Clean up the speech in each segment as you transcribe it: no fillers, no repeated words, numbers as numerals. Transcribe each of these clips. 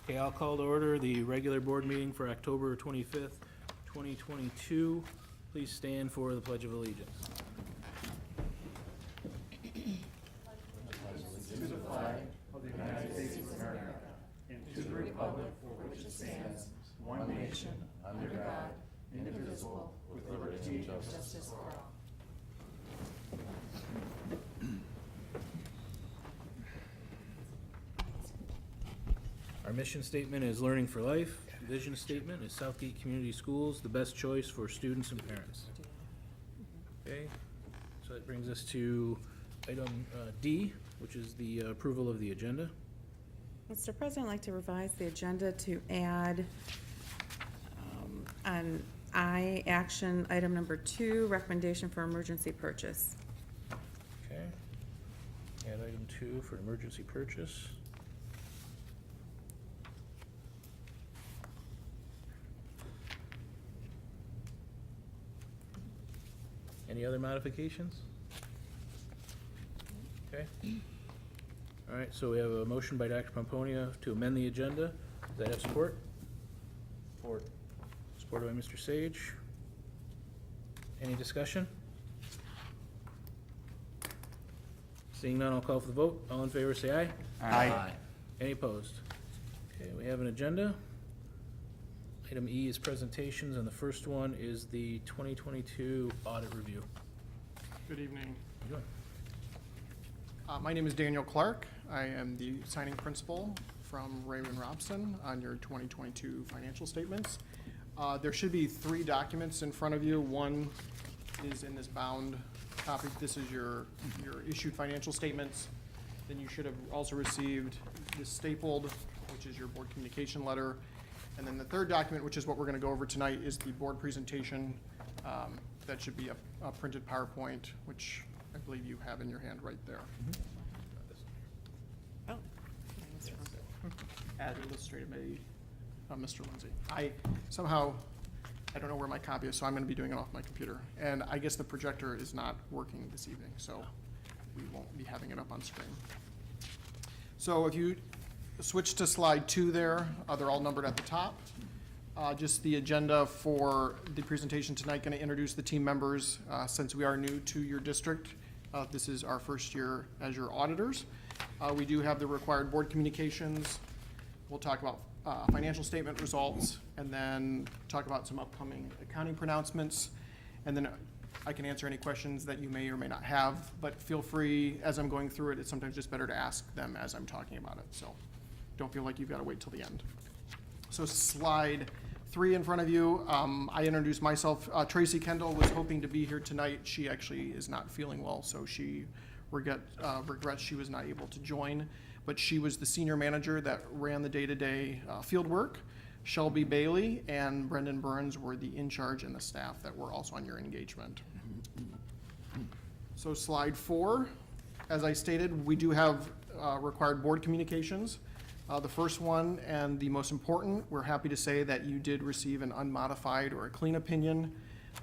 Okay, I'll call to order the regular board meeting for October 25th, 2022. Please stand for the Pledge of Allegiance. To the flag of the United States of America and to the republic for which it stands, one nation, under God, indivisible, with liberty and justice for all. Our mission statement is Learning for Life. Vision statement is Southgate Community Schools, the best choice for students and parents. Okay, so that brings us to item D, which is the approval of the agenda. Mr. President, I'd like to revise the agenda to add on I, action item number 2, recommendation for emergency purchase. Okay. Add item 2 for emergency purchase. Any other modifications? Okay. All right, so we have a motion by Dr. Pomponia to amend the agenda. Does that have support? Support. Supported by Mr. Sage. Any discussion? Seeing none, I'll call for the vote. All in favor, say aye. Aye. Any opposed? Okay, we have an agenda. Item E is presentations, and the first one is the 2022 audit review. Good evening. How you doing? My name is Daniel Clark. I am the signing principal from Raymond Robson on your 2022 financial statements. There should be 3 documents in front of you. One is in this bound copy. This is your issued financial statements. Then you should have also received this stapled, which is your board communication letter. And then the third document, which is what we're going to go over tonight, is the board presentation. That should be a printed PowerPoint, which I believe you have in your hand right there. Oh. As illustrated by Mr. Lindsay. I don't know where my copy is, so I'm going to be doing it off my computer. And I guess the projector is not working this evening, so we won't be having it up on screen. So if you switch to slide 2 there, they're all numbered at the top. Just the agenda for the presentation tonight, going to introduce the team members. Since we are new to your district, this is our first year as your auditors. We do have the required board communications. We'll talk about financial statement results, and then talk about some upcoming accounting pronouncements. And then I can answer any questions that you may or may not have, but feel free, as I'm going through it, it's sometimes just better to ask them as I'm talking about it. So don't feel like you've got to wait till the end. So slide 3 in front of you. I introduced myself. Tracy Kendall was hoping to be here tonight. She actually is not feeling well, so she regrets she was not able to join. But she was the senior manager that ran the day-to-day field work. Shelby Bailey and Brendan Burns were the in-charge and the staff that were also on your engagement. So slide 4, as I stated, we do have required board communications. The first one, and the most important, we're happy to say that you did receive an unmodified or a clean opinion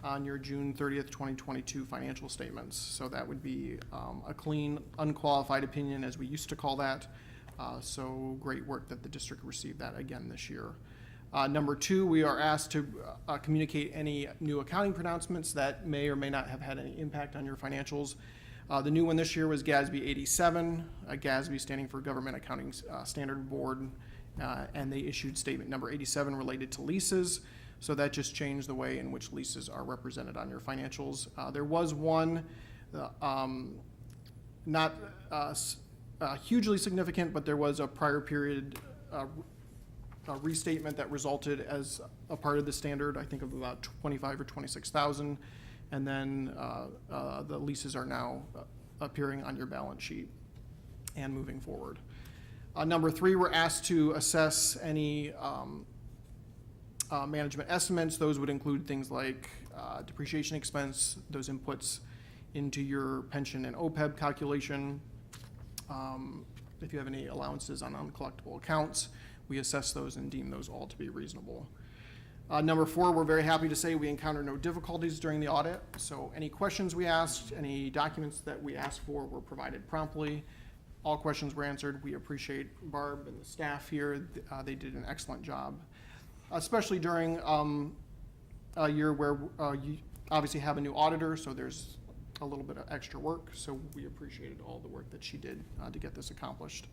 on your June 30th, 2022 financial statements. So that would be a clean, unqualified opinion, as we used to call that. So great work that the district received that again this year. Number 2, we are asked to communicate any new accounting pronouncements that may or may not have had any impact on your financials. The new one this year was GASB 87, GASB standing for Government Accounting Standard Board, and they issued statement number 87 related to leases. So that just changed the way in which leases are represented on your financials. There was one, not hugely significant, but there was a prior period restatement that resulted as a part of the standard, I think of about 25 or 26,000. And then the leases are now appearing on your balance sheet and moving forward. Number 3, we're asked to assess any management estimates. Those would include things like depreciation expense, those inputs into your pension and OPEB calculation. If you have any allowances on uncollectible accounts, we assess those and deem those all to be reasonable. Number 4, we're very happy to say we encountered no difficulties during the audit. So any questions we asked, any documents that we asked for were provided promptly. all questions were answered. We appreciate Barb and the staff here. They did an excellent job, especially during a year where you obviously have a new auditor, so there's a little bit of extra work. So we appreciated all the work that she did to get this accomplished.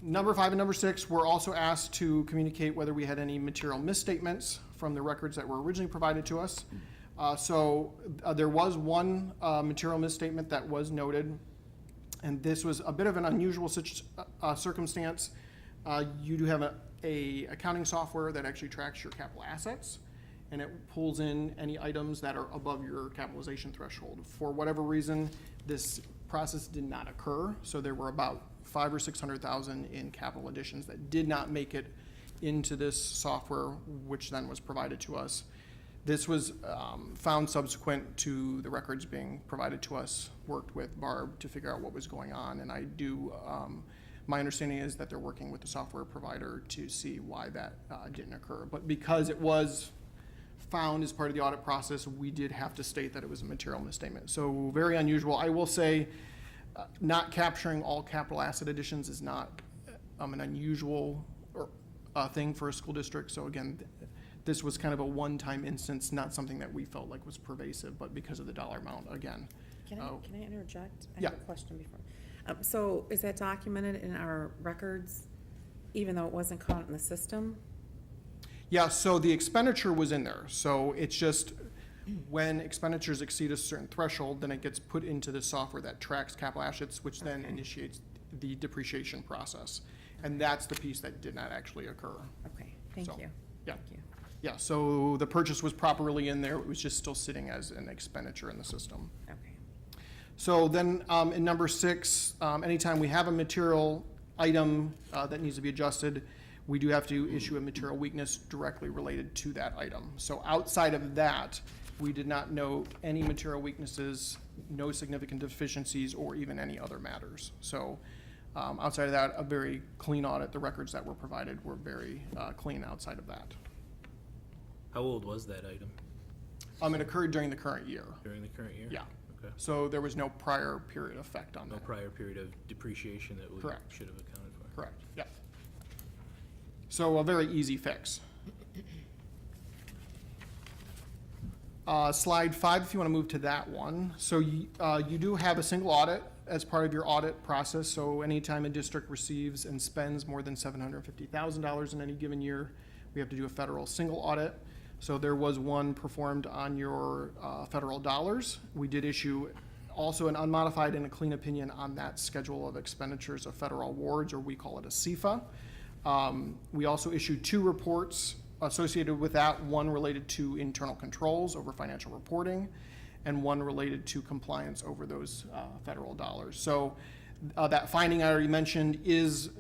Number 5 and number 6 were also asked to communicate whether we had any material misstatements from the records that were originally provided to us. There was one material misstatement that was noted, and this was a bit of an unusual circumstance. You do have a accounting software that actually tracks your capital assets, and it pulls in any items that are above your capitalization threshold. For whatever reason, this process did not occur, so there were about $500,000 or $600,000 in capital additions that did not make it into this software, which then was provided to us. This was found subsequent to the records being provided to us, worked with Barb to figure out what was going on, and my understanding is that they're working with the software provider to see why that didn't occur. But because it was found as part of the audit process, we did have to state that it was a material misstatement. So very unusual. I will say, not capturing all capital asset additions is not an unusual thing for a school district. So again, this was kind of a one-time instance, not something that we felt like was pervasive, but because of the dollar amount, again. Can I interject? I Yeah. have a question before. So is that documented in our records, even though it wasn't caught in the system? Yeah, so the expenditure was in there. So it's just when expenditures exceed a certain threshold, then it gets put into the software that tracks capital assets, which then initiates the depreciation process. And that's the piece that did not actually occur. Okay, thank So, you. yeah. Thank you. Yeah, so the purchase was properly in there. It was just still sitting as an expenditure in the system. Okay. So then in number 6, anytime we have a material item that needs to be adjusted, we do have to issue a material weakness directly related to that item. So outside of that, we did not note any material weaknesses, no significant deficiencies, or even any other matters. So outside of that, a very clean audit. The records that were provided were very clean outside of that. How old was that item It occurred during the current year. during the current year? Yeah. Okay. So there was no prior period effect on No that. prior period of depreciation that we Correct. should have accounted for? Correct, yeah. So a very easy fix. Slide 5, if you want to move to that one. So you do have a single audit as part of your audit process. So anytime a district receives and spends more than $750,000 in any given year, we have to do a federal single audit. So there was one performed on your federal dollars. We did issue also an unmodified and a clean opinion on that schedule of expenditures of federal awards, or we call it a CFA. We also issued 2 reports associated with that, one related to internal controls over financial reporting, and one related to compliance over those federal dollars. So that finding I already mentioned is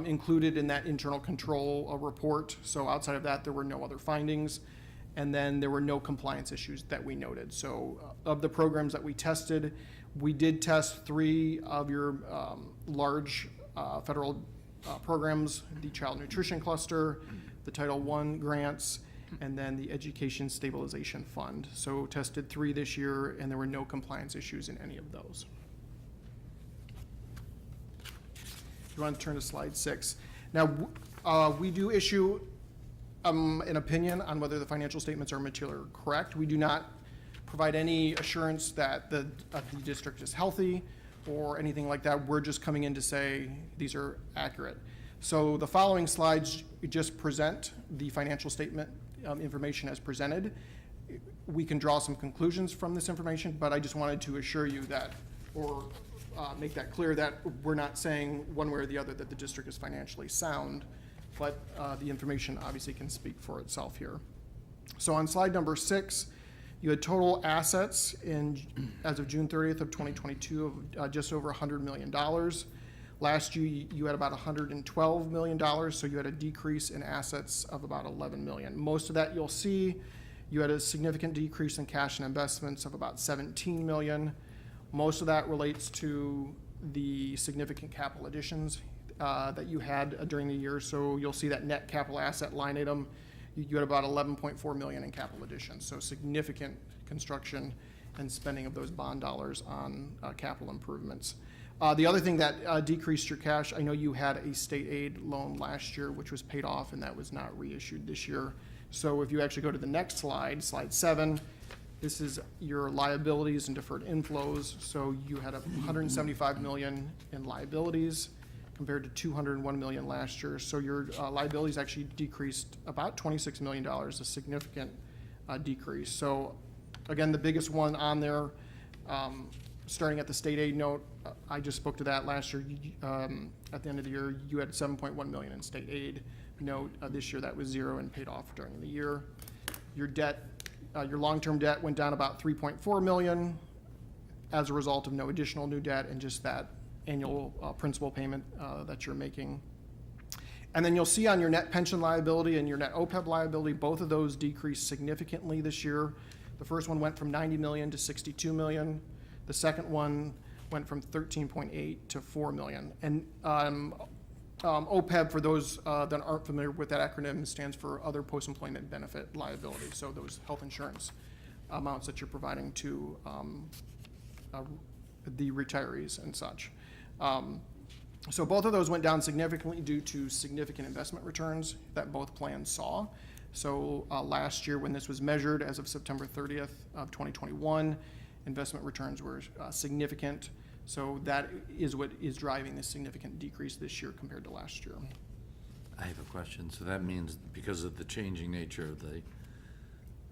included in that internal control report. So outside of that, there were no other findings. And then there were no compliance issues that we noted. So of the programs that we tested, we did test 3 of your large federal programs, the Child Nutrition Cluster, the Title I grants, and then the Education Stabilization Fund. So tested 3 this year, and there were no compliance issues in any of those. You want to turn to slide 6. Now, we do issue an opinion on whether the financial statements are materially correct. We do not provide any assurance that the district is healthy or anything like that. We're just coming in to say these are accurate. So the following slides just present the financial statement information as presented. We can draw some conclusions from this information, but I just wanted to assure you that, or make that clear, that we're not saying one way or the other that the district is financially sound, but the information obviously can speak for itself here. So on slide number 6, you had total assets as of June 30th of 2022 of just over $100 million. Last year, you had about $112 million, so you had a decrease in assets of about $11 million. Most of that you'll see, you had a significant decrease in cash and investments of about $17 million. Most of that relates to the significant capital additions that you had during the year. So you'll see that net capital asset line item, you had about $11.4 million in capital additions. So significant construction and spending of those bond dollars on capital improvements. The other thing that decreased your cash, I know you had a state aid loan last year, which was paid off, and that was not reissued this year. So if you actually go to the next slide, slide 7, this is your liabilities and deferred inflows. So you had $175 million in liabilities compared to $201 million last year. So your liabilities actually decreased about $26 million, a significant decrease. So again, the biggest one on there, starting at the state aid note, I just spoke to that last year. At the end of the year, you had $7.1 million in state aid note. This year, that was 0 and paid off during the year. Your debt, your long-term debt went down about $3.4 million as a result of no additional new debt and just that annual principal payment that you're making. And then you'll see on your net pension liability and your net OPEB liability, both of those decreased significantly this year. The first one went from $90 million to $62 million. The second one went from 13.8 to 4 million. And OPEB, for those that aren't familiar with that acronym, stands for Other Post-Employment Benefit Liability. So those health insurance amounts that you're providing to the retirees and such. So both of those went down significantly due to significant investment returns that both plans saw. So last year, when this was measured as of September 30th of 2021, investment returns were significant. So that is what is driving this significant decrease this year compared to last year. I have a question. So that means because of the changing nature of the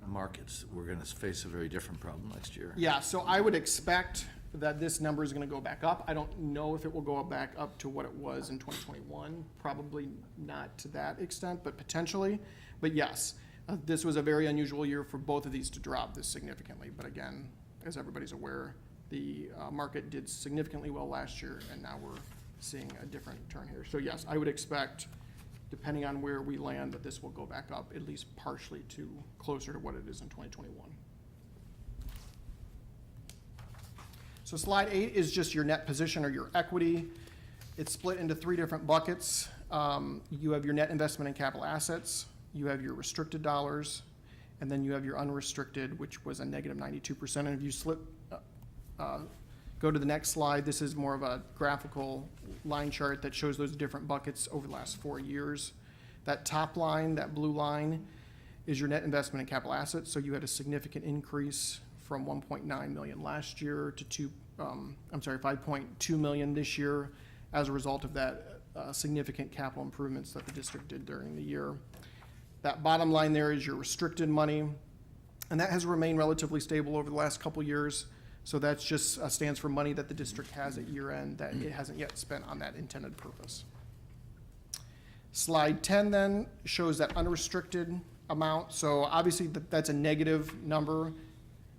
markets, we're going to face a very different problem next year. Yeah, so I would expect that this number is going to go back up. I don't know if it will go back up to what it was in 2021. Probably not to that extent, but potentially. But yes, this was a very unusual year for both of these to drop this significantly. But again, as everybody's aware, the market did significantly well last year, and now we're seeing a different turn here. So yes, I would expect, depending on where we land, that this will go back up at least partially to closer to what it is in 2021. So slide 8 is just your net position or your equity. It's split into 3 different buckets. You have your net investment in capital assets, you have your restricted dollars, and then you have your unrestricted, which was a negative 92%. And if you go to the next slide, this is more of a graphical line chart that shows those different buckets over the last 4 years. That top line, that blue line, is your net investment in capital assets. So you had a significant increase from 1.9 million last year to 5.2 million this year as a result of that significant capital improvements that the district did during the year. That bottom line there is your restricted money, and that has remained relatively stable over the last couple years. So that's just stands for money that the district has at year end that it hasn't yet spent on that intended purpose. Slide 10 then shows that unrestricted amount. So obviously that's a negative number.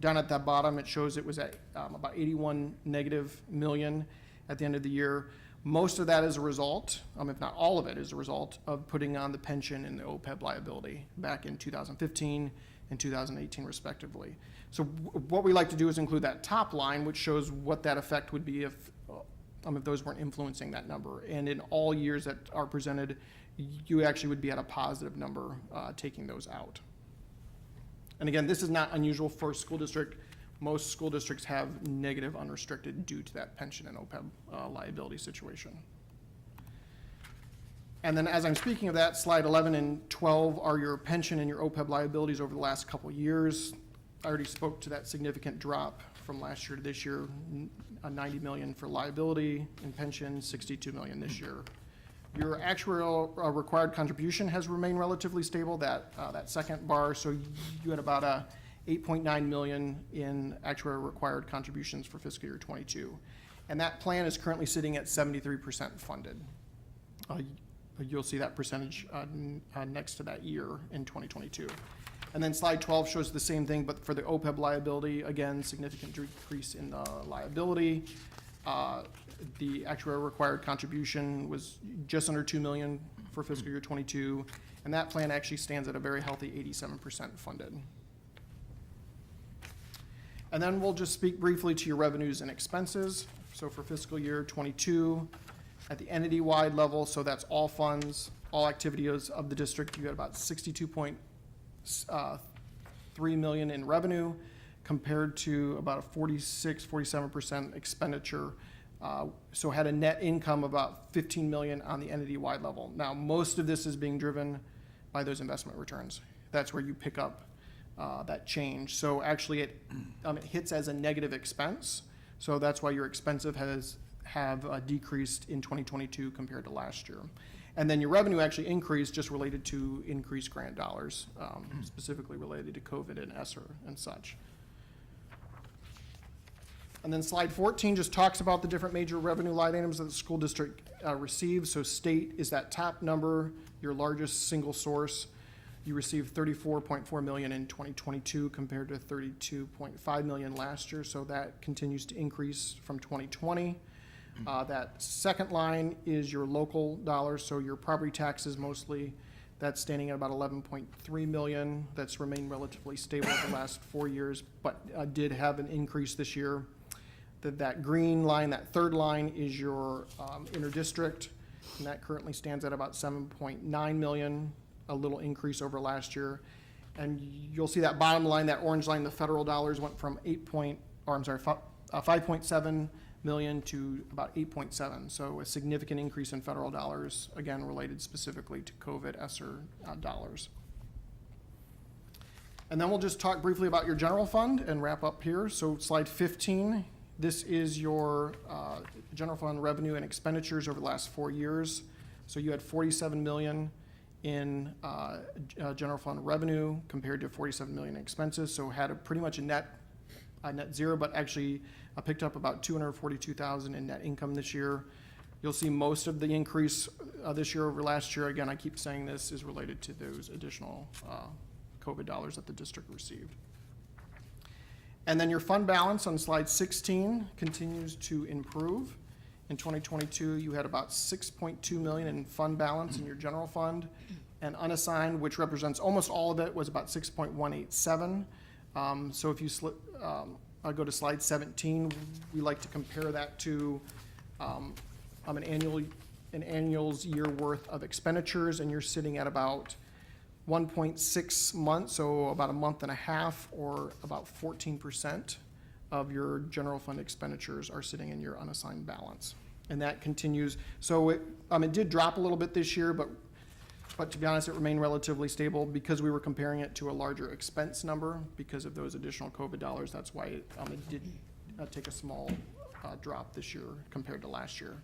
Down at that bottom, it shows it was at about 81 negative million at the end of the year. Most of that is a result, if not all of it, is a result of putting on the pension and the OPEB liability back in 2015 and 2018 respectively. So what we like to do is include that top line, which shows what that effect would be if those weren't influencing that number. And in all years that are presented, you actually would be at a positive number taking those out. And again, this is not unusual for a school district. Most school districts have negative unrestricted due to that pension and OPEB liability situation. And then as I'm speaking of that, slide 11 and 12 are your pension and your OPEB liabilities over the last couple of years. I already spoke to that significant drop from last year to this year, 90 million for liability and pension, 62 million this year. Your actuarial required contribution has remained relatively stable, that second bar. So you had about a 8.9 million in actuarial required contributions for fiscal year 22. And that plan is currently sitting at 73% funded. You'll see that percentage next to that year in 2022. And then slide 12 shows the same thing, but for the OPEB liability, again, significant decrease in the liability. The actuarial required contribution was just under 2 million for fiscal year 22, and that plan actually stands at a very healthy 87% funded. And then we'll just speak briefly to your revenues and expenses. So for fiscal year 22, at the entity-wide level, so that's all funds, all activities of the district, you had about 62.3 million in revenue compared to about a 47% expenditure So had a net income of about 15 million on the entity-wide level. Now, most of this is being driven by those investment returns. That's where you pick up that change. So actually it hits as a negative expense. So that's why your expensive have decreased in 2022 compared to last year. And then your revenue actually increased just related to increased grant dollars, specifically related to COVID and ESSER and such. And then slide 14 just talks about the different major revenue line items that the school district receives. So state is that top number, your largest single source. You received 34.4 million in 2022 compared to 32.5 million last year. So that continues to increase from 2020. That second line is your local dollars. So your property taxes mostly, that's standing at about 11.3 million. That's remained relatively stable over the last 4 years, but did have an increase this year. That green line, that third line is your interdistrict, and that currently stands at about 7.9 million, a little increase over last year. And you'll see that bottom line, that orange line, the federal dollars went from 5.7 million to about 8.7. So a significant increase in federal dollars, again, related specifically to COVID ESSER dollars. And then we'll just talk briefly about your general fund and wrap up here. So slide 15. This is your general fund revenue and expenditures over the last 4 years. So you had 47 million in general fund revenue compared to 47 million in expenses. So had a pretty much a net zero, but actually picked up about 242,000 in net income this year. You'll see most of the increase this year over last year. Again, I keep saying this is related to those additional COVID dollars that the district received. And then your fund balance on slide 16 continues to improve. In 2022, you had about 6.2 million in fund balance in your general fund, and unassigned, which represents almost all of it, was about 6.187. So if you I'll go to slide 17, we like to compare that to an annual's year worth of expenditures, and you're sitting at about 1.6 months, so about a month and a half, or about 14% of your general fund expenditures are sitting in your unassigned balance. And that continues. So it did drop a little bit this year, but to be honest, it remained relatively stable because we were comparing it to a larger expense number because of those additional COVID dollars. That's why it did take a small drop this year compared to last year.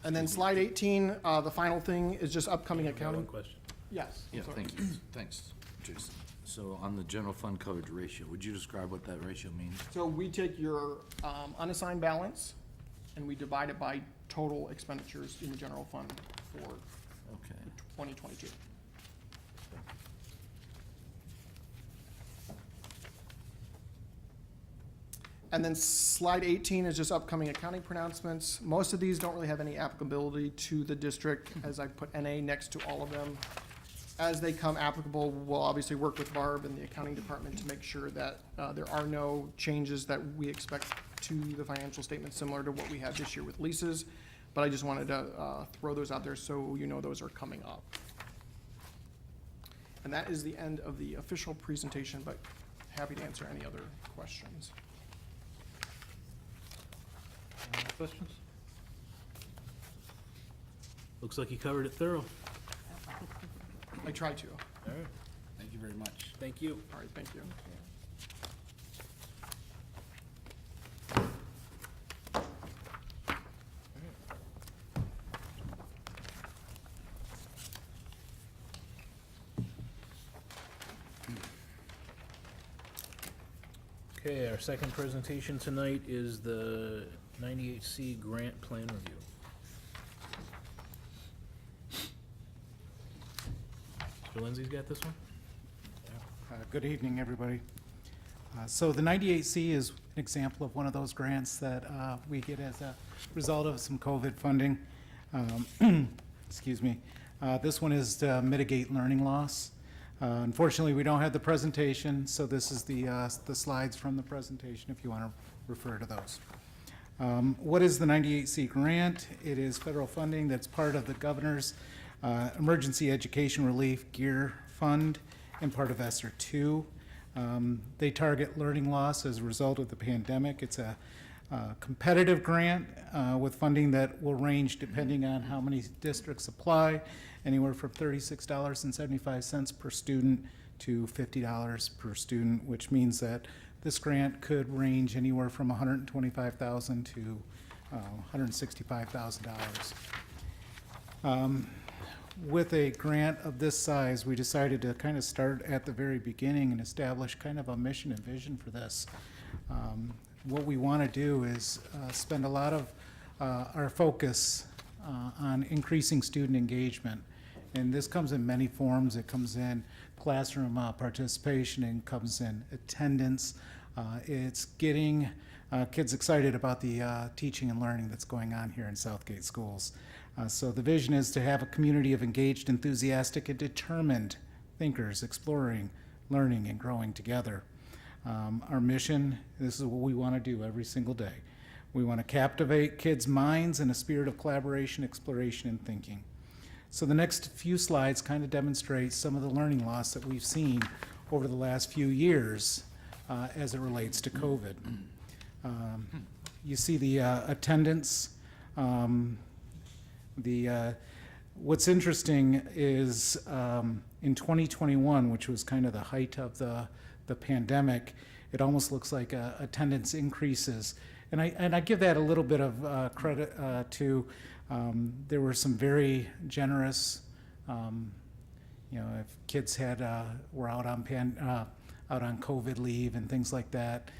And then slide 18, the final thing is just upcoming accounting. One question. Yes. Yeah, sorry. thank you. Thanks, Jason. So on the general fund coverage ratio, would you describe what that ratio means? So we take your unassigned balance and we divide it by total expenditures in the general fund for Okay. 2022. And then slide 18 is just upcoming accounting pronouncements. Most of these don't really have any applicability to the district, as I put NA next to all of them. As they come applicable, we'll obviously work with Barb and the accounting department to make sure that there are no changes that we expect to the financial statement similar to what we had this year with leases. But I just wanted to throw those out there so you know those are coming up. And that is the end of the official presentation, but happy to answer any other questions. Any other questions? Looks like you covered it thorough. I try to. All right, Thank you very much. thank you. All right, thank you. Okay, our second presentation tonight is the 98C grant plan review. Mr. Lindsay's got this one? Good evening, everybody. So the 98C is an example of one of those grants that we get as a result of some COVID funding. Excuse me. This one is to mitigate learning loss. Unfortunately, we don't have the presentation, so this is the slides from the presentation if you want to refer to those. What is the 98C grant? It is federal funding that's part of the governor's Emergency Education Relief Gear Fund and part of ESSER 2. They target learning loss as a result of the pandemic. It's a competitive grant with funding that will range depending on how many districts apply, anywhere from $36.75 per student to $50 per student, which means that this grant could range anywhere from $125,000 to $165,000. With a grant of this size, we decided to kind of start at the very beginning and establish kind of a mission and vision for this. What we want to do is spend a lot of our focus on increasing student engagement. And this comes in many forms. It comes in classroom participation, and comes in attendance. It's getting kids excited about the teaching and learning that's going on here in Southgate schools. So the vision is to have a community of engaged, enthusiastic, and determined thinkers exploring, learning, and growing together. Our mission, this is what we want to do every single day. We want to captivate kids' minds in a spirit of collaboration, exploration, and thinking. So the next few slides kind of demonstrate some of the learning loss that we've seen over the last few years as it relates to COVID. You see the attendance. What's interesting is in 2021, which was kind of the height of the pandemic, it almost looks like attendance increases. And I give that a little bit of credit to, there were some very generous, if kids were out on COVID leave and things like that,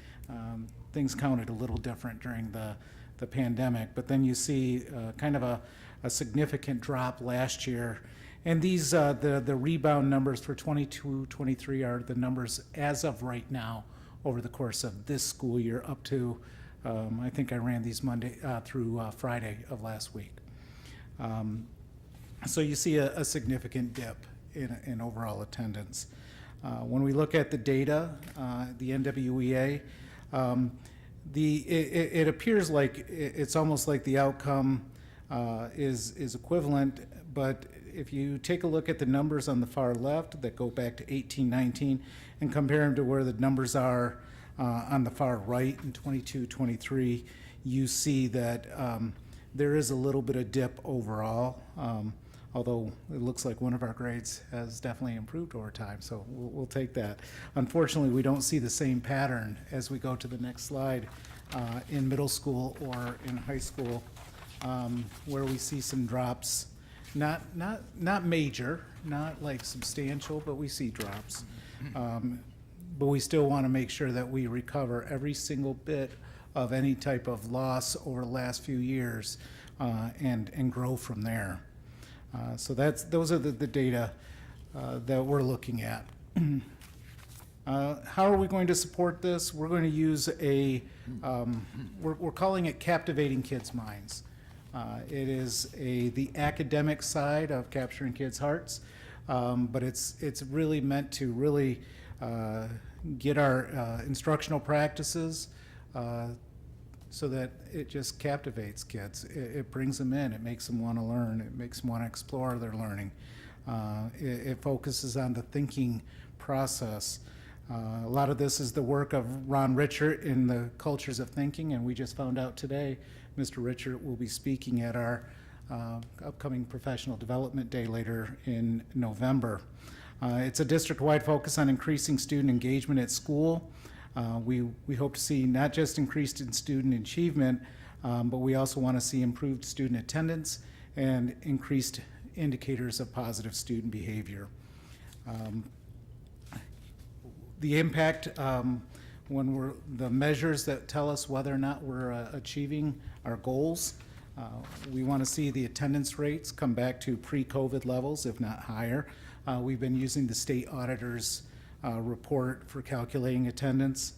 things counted a little different during the pandemic. But then you see kind of a significant drop last year. And these, the rebound numbers for 22-23 are the numbers as of right now over the course of this school year up to, I think I ran these Monday through Friday of last week. So you see a significant dip in overall attendance. When we look at the data, the NWEA, it appears like it's almost like the outcome is equivalent, but if you take a look at the numbers on the far left that go back to 18-19 and compare them to where the numbers are on the far right in 22-23, you see that there is a little bit of dip overall, although it looks like one of our grades has definitely improved over time, so we'll take that. Unfortunately, we don't see the same pattern as we go to the next slide in middle school or in high school, where we see some drops. Not major, not like substantial, but we see drops. But we still want to make sure that we recover every single bit of any type of loss over the last few years and grow from there. So those are the data that we're looking at. How are we going to support this? We're going to use we're calling it Captivating Kids' Minds. It is the academic side of capturing kids' hearts, but it's really meant to really get our instructional practices so that it just captivates kids. It brings them in. It makes them want to learn. It makes them want to explore their learning. It focuses on the thinking process. A lot of this is the work of Ron Richert in the Cultures of Thinking, and we just found out today Mr. Richert will be speaking at our upcoming Professional Development Day later in November. It's a district-wide focus on increasing student engagement at school. We hope to see not just increased in student achievement, but we also want to see improved student attendance and increased indicators of positive student behavior. The impact, when the measures that tell us whether or not we're achieving our goals, we want to see the attendance rates come back to pre-COVID levels, if not higher. We've been using the state auditor's report for calculating attendance.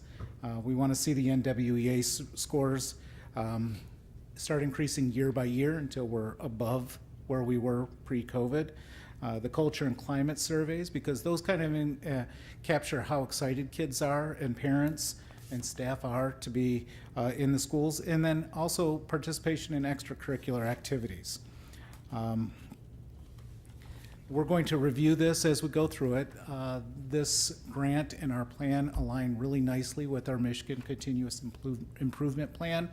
We want to see the NWEA scores start increasing year by year until we're above where we were pre-COVID. The culture and climate surveys, because those kind of capture how excited kids are and parents and staff are to be in the schools, and then also participation in extracurricular activities. We're going to review this as we go through it. This grant and our plan align really nicely with our Michigan Continuous Improvement Plan.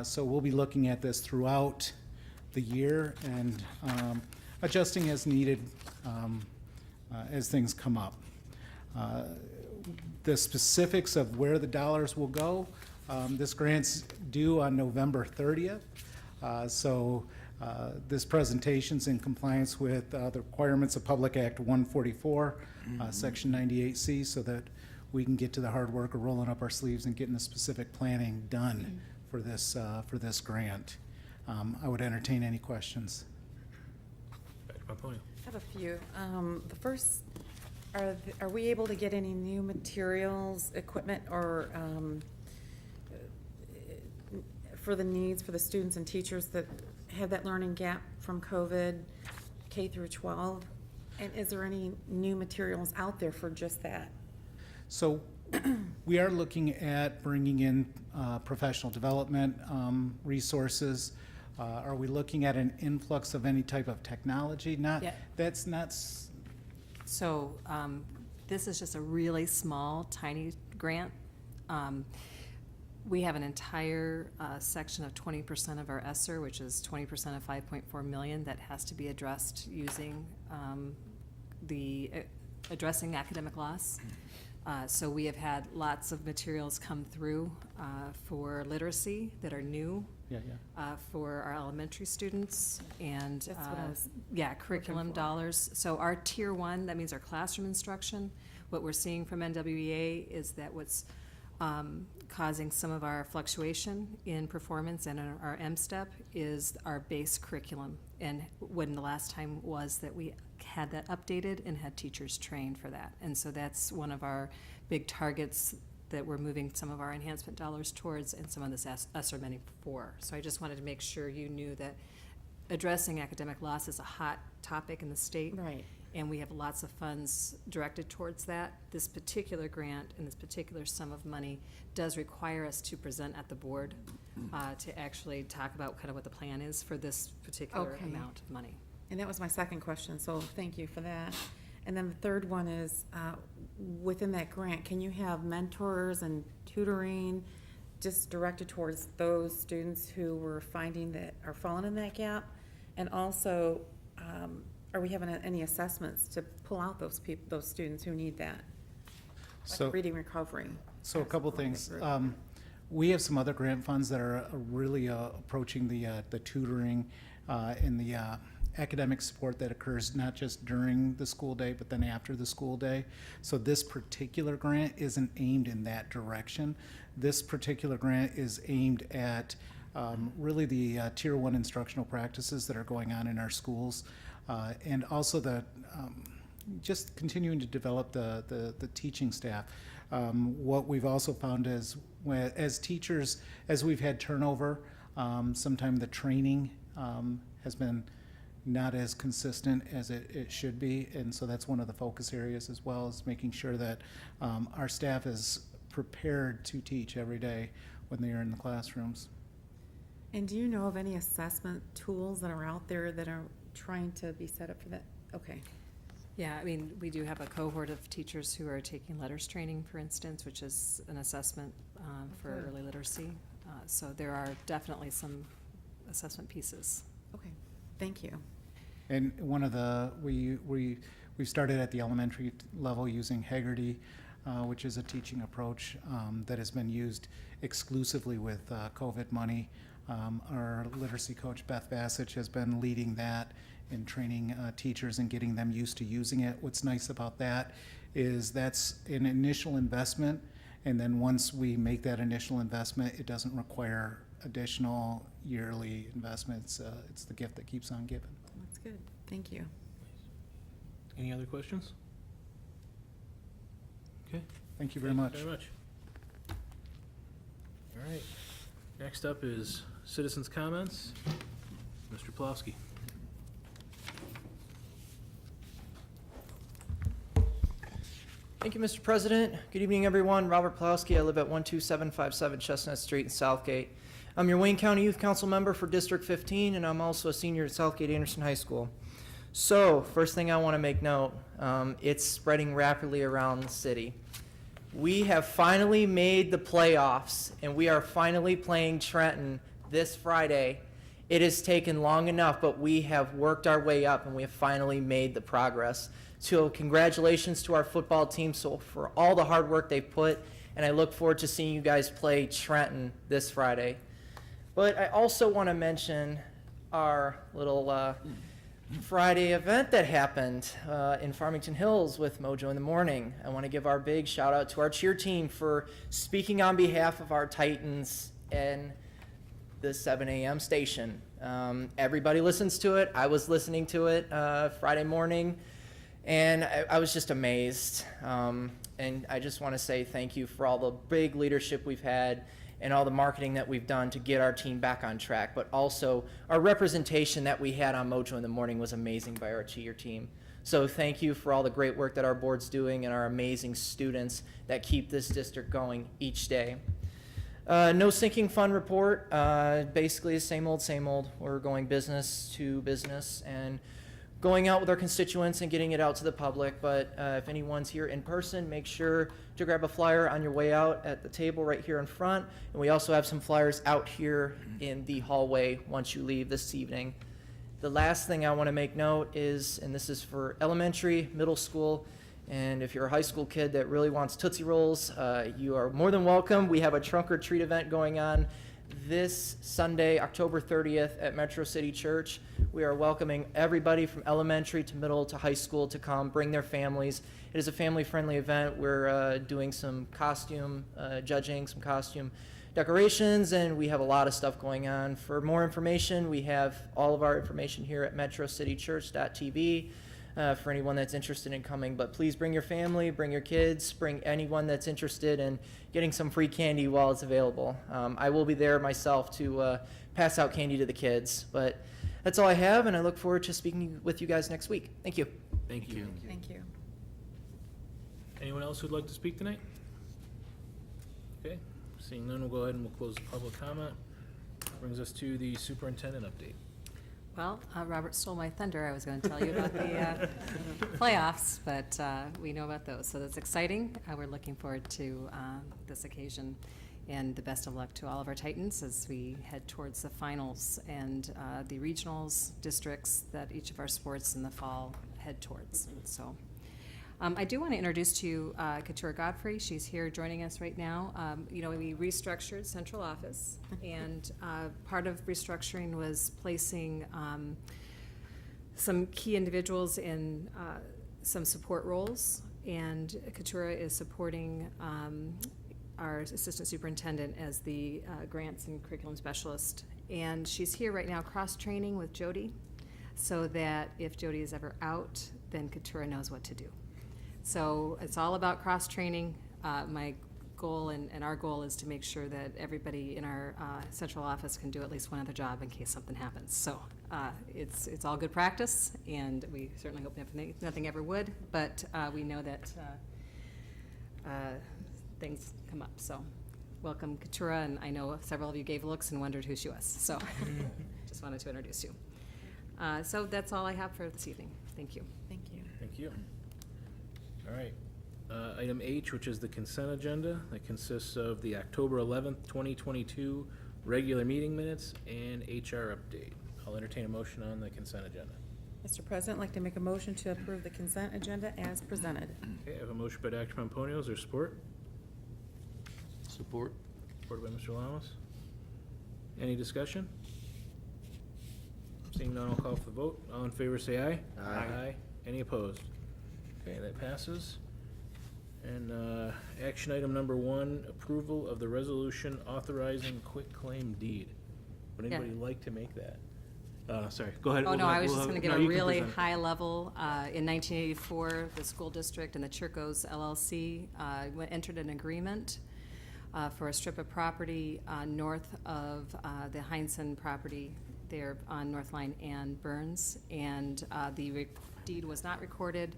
So we'll be looking at this throughout the year and adjusting as needed as things come up. The specifics of where the dollars will go, this grant's due on November 30th. This presentation's in compliance with the requirements of Public Act 144, Section 98C, so that we can get to the hard work of rolling up our sleeves and getting the specific planning done for this grant. I would entertain any questions. Dr. Pomponio. I have a few. The first, are we able to get any new materials, equipment, or for the needs for the students and teachers that have that learning gap from COVID, K through 12? And is there any new materials out there for just that? So we are looking at bringing in professional development resources. Are we looking at an influx of any type of technology? Not, Yeah. that's not, So this is just a really small, tiny grant. We have an entire section of 20% of our ESSER, which is 20% of 5.4 million, that has to be addressed using addressing academic loss. So we have had lots of materials come through for literacy that are new for our elementary students, and That's what I was curriculum for. dollars. So our tier 1, that means our classroom instruction. What we're seeing from NWEA is that what's causing some of our fluctuation in performance and in our M-STEP is our base curriculum, and when the last time was that we had that updated and had teachers trained for that. And so that's one of our big targets that we're moving some of our enhancement dollars towards, and some of this ESSER money for. So I just wanted to make sure you knew that addressing academic loss is a hot topic in the state. Right. And we have lots of funds directed towards that. This particular grant and this particular sum of money does require us to present at the board to actually talk about kind of what the plan is for this particular Okay. amount of money. And that was my second question, so thank you for that. And then the third one is, within that grant, can you have mentors and tutoring just directed towards those students who were finding that are falling in that gap? And also, are we having any assessments to pull out those students who need that? So- Like reading recovery. So a couple That's one things. group. We have some other grant funds that are really approaching the tutoring and the academic support that occurs not just during the school day, but then after the school day. So this particular grant isn't aimed in that direction. This particular grant is aimed at really the Tier 1 instructional practices that are going on in our schools, and also the just continuing to develop the teaching staff. What we've also found is as teachers, as we've had turnover, sometimes the training has been not as consistent as it should be, and so that's one of the focus areas, as well as making sure that our staff is prepared to teach every day when they are in the classrooms. And do you know of any assessment tools that are out there that are trying to be set up for that? Okay. Yeah, I mean, we do have a cohort of teachers who are taking letters training, for instance, which is an assessment for Okay. early literacy. So there are definitely some assessment pieces. Okay, thank you. And one of the, we started at the elementary level using Haggerty, which is a teaching approach that has been used exclusively with COVID money. Our literacy coach, Beth Bassich, has been leading that in training teachers and getting them used to using it. What's nice about that is that's an initial investment, and then once we make that initial investment, it doesn't require additional yearly investments. It's the gift that keeps on giving. That's good, thank you. Any other questions? Okay. Thank you very much. Very much. All right. Next up is citizens' comments. Mr. Plowski. Thank you, Mr. President. Good evening, everyone. Robert Plowski. I live at 12757 Chestnut Street in Southgate. I'm your Wayne County Youth Council member for District 15, and I'm also a senior at Southgate Anderson High School. So, first thing I want to make note, it's spreading rapidly around the city. We have finally made the playoffs, and we are finally playing Trenton this Friday. It has taken long enough, but we have worked our way up, and we have finally made the progress. So congratulations to our football team for all the hard work they've put, and I look forward to seeing you guys play Trenton this Friday. But I also want to mention our little Friday event that happened in Farmington Hills with Mojo in the Morning. I want to give our big shout out to our cheer team for speaking on behalf of our Titans and the 7 a.m. station. Everybody listens to it. I was listening to it Friday morning, and I was just amazed. And I just want to say thank you for all the big leadership we've had and all the marketing that we've done to get our team back on track. But also, our representation that we had on Mojo in the Morning was amazing by our cheer team. So thank you for all the great work that our board's doing and our amazing students that keep this district going each day. No sinking fund report. Basically, same old, same old. We're going business to business and going out with our constituents and getting it out to the public. But if anyone's here in person, make sure to grab a flyer on your way out at the table right here in front. And we also have some flyers out here in the hallway once you leave this evening. The last thing I want to make note is, and this is for elementary, middle school, and if you're a high school kid that really wants Tootsie Rolls, you are more than welcome. We have a trunk or treat event going on this Sunday, October 30th at Metro City Church. We are welcoming everybody from elementary to middle to high school to come, bring their families. It is a family-friendly event. We're doing some costume judging, some costume decorations, and we have a lot of stuff going on. For more information, we have all of our information here at metrocitychurch.tv. For anyone that's interested in coming. But please bring your family, bring your kids, bring anyone that's interested in getting some free candy while it's available. I will be there myself to pass out candy to the kids. But that's all I have, and I look forward to speaking with you guys next week. Thank you. Thank you. Thank you. Anyone else who'd like to speak tonight? Okay, seeing none, we'll go ahead and we'll close the public comment. Brings us to the superintendent update. Well, Robert stole my thunder. I was going to tell you about the playoffs, but we know about those. So that's exciting. We're looking forward to this occasion, and the best of luck to all of our Titans as we head towards the finals and the regionals, districts that each of our sports in the fall head towards. So I do want to introduce to you Katura Godfrey. She's here joining us right now. You know, we restructured central office, and part of restructuring was placing some key individuals in some support roles, and Katura is supporting our assistant superintendent as the grants and curriculum specialist. And she's here right now cross-training with Jody, so that if Jody is ever out, then Katura knows what to do. So it's all about cross-training. My goal and our goal is to make sure that everybody in our central office can do at least one other job in case something happens. So it's all good practice, and we certainly hope nothing ever would, but we know that things come up. So welcome, Katura, and I know several of you gave looks and wondered who she was. So just wanted to introduce you. So that's all I have for this evening. Thank you. Thank you. Thank you. All right. Item H, which is the consent agenda, that consists of the October 11th, 2022 regular meeting minutes and HR update. I'll entertain a motion on the consent agenda. Mr. President, I'd like to make a motion to approve the consent agenda as presented. Okay, I have a motion by Dr. Pomponio. Is there support? Support? Supported by Mr. Lamas. Any discussion? Seeing none, I'll call for the vote. All in favor, say aye. Aye. Any opposed? Okay, that passes. And action item number 1, approval of the resolution authorizing quitclaim deed. Would Yeah. anybody like to make that? Sorry, go ahead. Oh, no, I was just going to give a you can really present it. high level. In 1984, the school district and the Chircos LLC entered an agreement for a strip of property north of the Heinsohn property there on North Line and Burns, and the deed was not recorded.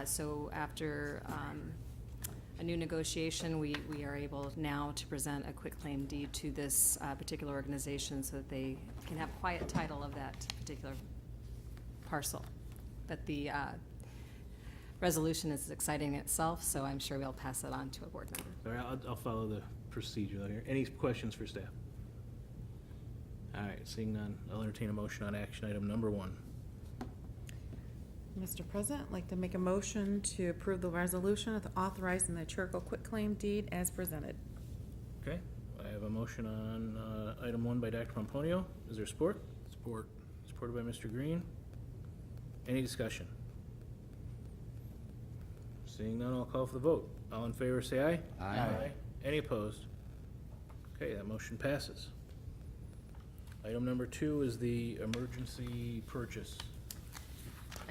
So after a new negotiation, we are able now to present a quitclaim deed to this particular organization so that they can have quiet title of that particular parcel. But the resolution is exciting in itself, so I'm sure we'll pass that on to a board member. All right, I'll follow the procedure here. Any questions for staff? All right, seeing none, I'll entertain a motion on action item number 1. Mr. President, I'd like to make a motion to approve the resolution authorizing the Churchill quitclaim deed as presented. Okay, I have a motion on item 1 by Dr. Pomponio. Is there support? Support. Supported by Mr. Green. Any discussion? Seeing none, I'll call for the vote. All in favor, say aye. Aye. Any opposed? Okay, that motion passes. Item number 2 is the emergency purchase.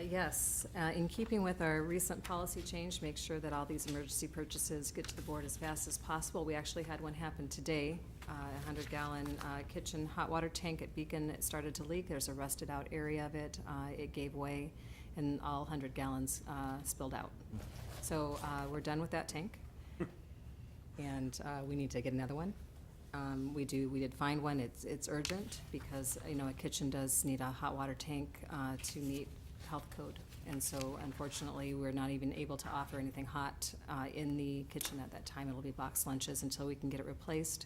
Yes, in keeping with our recent policy change, make sure that all these emergency purchases get to the board as fast as possible. We actually had one happen today, a 100-gallon kitchen hot water tank at Beacon. It started to leak. There's a rusted out area of it. It gave way, and all 100 gallons spilled out. So we're done with that tank, and we need to get another one. We did find one. It's urgent because, you know, a kitchen does need a hot water tank to meet health code. And so unfortunately, we're not even able to offer anything hot in the kitchen at that time. It'll be box lunches until we can get it replaced.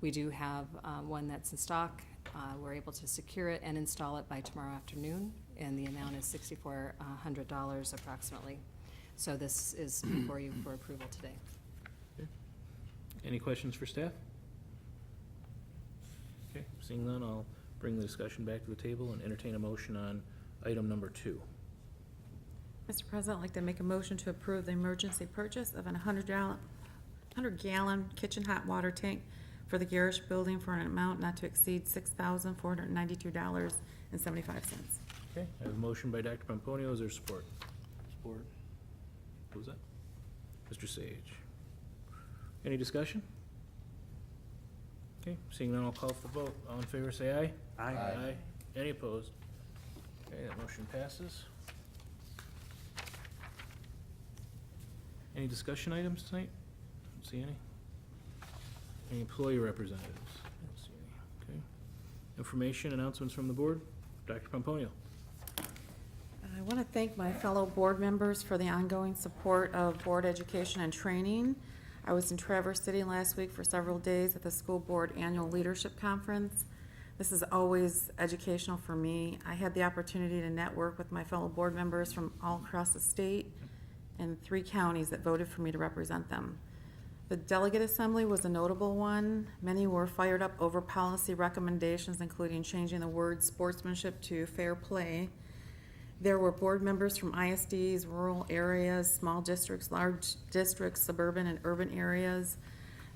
We do have one that's in stock. We're able to secure it and install it by tomorrow afternoon, and the amount is $6,400 approximately. So this is before you for approval today. Any questions for staff? Okay, seeing none, I'll bring the discussion back to the table and entertain a motion on item number 2. Mr. President, I'd like to make a motion to approve the emergency purchase of a 100-gallon kitchen hot water tank for the Garrish Building for an amount not to exceed $6,492.75. Okay, I have a motion by Dr. Pomponio. Is there support? Support. Who was that? Mr. Sage. Any discussion? Okay, seeing none, I'll call for the vote. All in favor, say aye. Aye. Any opposed? Okay, that motion passes. Any discussion items tonight? Don't see any. Any employee representatives? Don't see any. Okay. Information, announcements from the board? Dr. Pomponio. I want to thank my fellow board members for the ongoing support of board education and training. I was in Traverse City last week for several days at the school board annual leadership conference. This is always educational for me. I had the opportunity to network with my fellow board members from all across the state and 3 counties that voted for me to represent them. The delegate assembly was a notable one. Many were fired up over policy recommendations, including changing the word sportsmanship to fair play. There were board members from ISDs, rural areas, small districts, large districts, suburban and urban areas.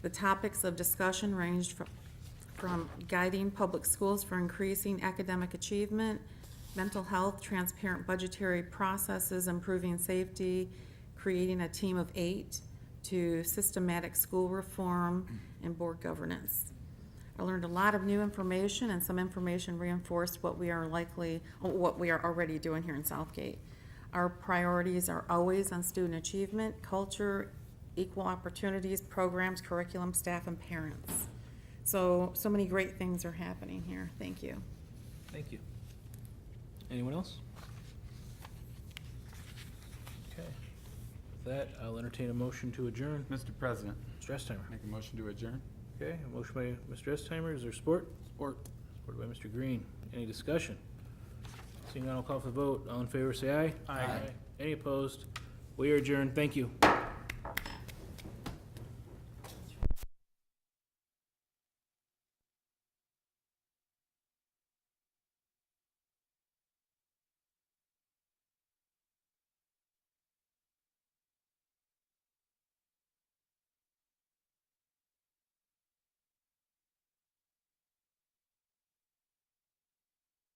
The topics of discussion ranged from guiding public schools for increasing academic achievement, mental health, transparent budgetary processes, improving safety, creating a team of 8, to systematic school reform and board governance. I learned a lot of new information, and some information reinforced what we are already doing here in Southgate. Our priorities are always on student achievement, culture, equal opportunities, programs, curriculum, staff, and parents. So many great things are happening here. Thank you. Thank you. Anyone else? Okay. With that, I'll entertain a motion to adjourn. Mr. President, Mr. Estheimer. make a motion to adjourn. Okay, a motion by Mr. Estheimer. Is there support? Support. Supported by Mr. Green. Any discussion? Seeing none, I'll call for the vote. All in favor, say aye. Aye. Any opposed? We are adjourned. Thank you.